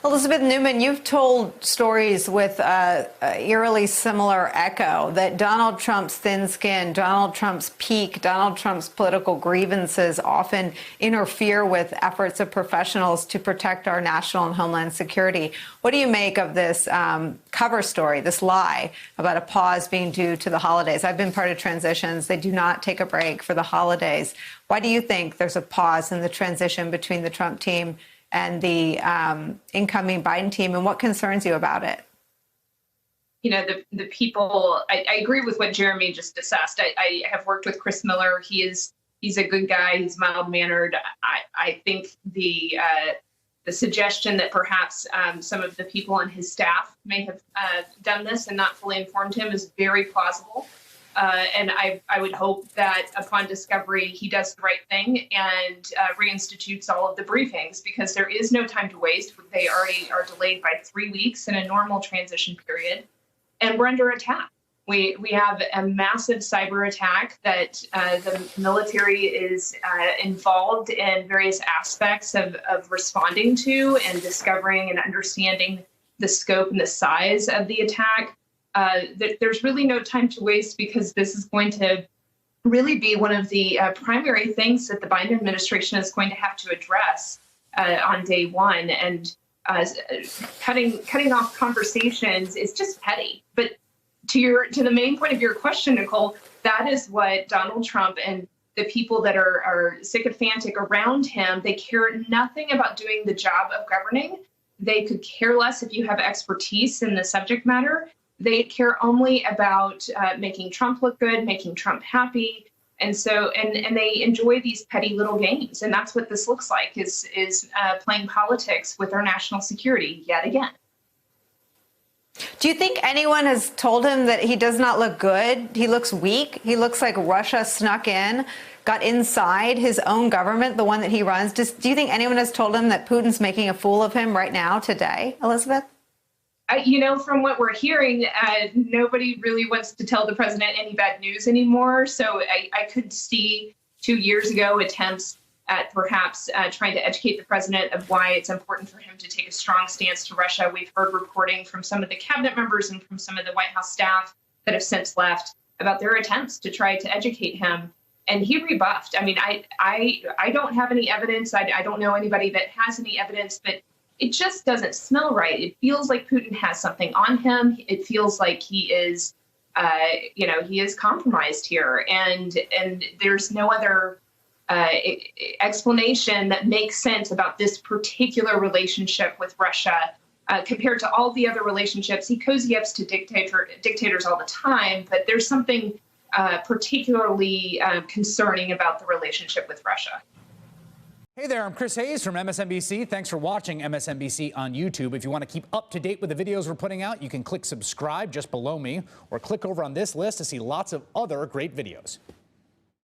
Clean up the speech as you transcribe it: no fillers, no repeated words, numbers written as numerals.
Elizabeth Newman, you've told stories with eerily similar echo that Donald Trump's thin skin, Donald Trump's peak, Donald Trump's political grievances often interfere with efforts of professionals to protect our national and homeland security. What do you make of this cover story, this lie about a pause being due to the holidays? I've been part of transitions. They do not take a break for the holidays. Why do you think there's a pause in the transition between the Trump team and the incoming Biden team, and what concerns you about it? You know, the people, I agree with what Jeremy just assessed. I have worked with Chris Miller. He's a good guy. He's mild-mannered. I think the suggestion that perhaps some of the people on his staff may have done this and not fully informed him is very plausible. And I would hope that upon discovery, he does the right thing and reinstitutes all of the briefings, because there is no time to waste. They already are delayed by 3 weeks in a normal transition period, and we're under attack. We have a massive cyber attack that the military is involved in various aspects of responding to and discovering and understanding the scope and the size of the attack. There's really no time to waste, because this is going to really be one of the primary things that the Biden administration is going to have to address on day one. And cutting off conversations is just petty. But to the main point of your question, Nicole, that is what Donald Trump and the people that are sycophantic around him, they care nothing about doing the job of governing. They could care less if you have expertise in the subject matter. They care only about making Trump look good, making Trump happy. And so, and they enjoy these petty little games. And that's what this looks like, is playing politics with our national security yet again. Do you think anyone has told him that he does not look good? He looks weak. He looks like Russia snuck in, got inside his own government, the one that he runs. Do you think anyone has told him that Putin's making a fool of him right now, today, Elizabeth? You know, from what we're hearing, nobody really wants to tell the president any bad news anymore. So I could see 2 years ago attempts at perhaps trying to educate the president of why it's important for him to take a strong stance to Russia. We've heard reporting from some of the cabinet members and from some of the White House staff that have since left about their attempts to try to educate him. And he rebuffed. I mean, I don't have any evidence. I don't know anybody that has any evidence, but it just doesn't smell right. It feels like Putin has something on him. It feels like he is, he is compromised here. And there's no other explanation that makes sense about this particular relationship with Russia compared to all the other relationships. He cozy ups to dictators all the time, but there's something particularly concerning about the relationship with Russia. Hey there, I'm Chris Hayes from MSNBC. Thanks for watching MSNBC on YouTube. If you want to keep up to date with the videos we're putting out, you can click subscribe just below me, or click over on this list to see lots of other great videos.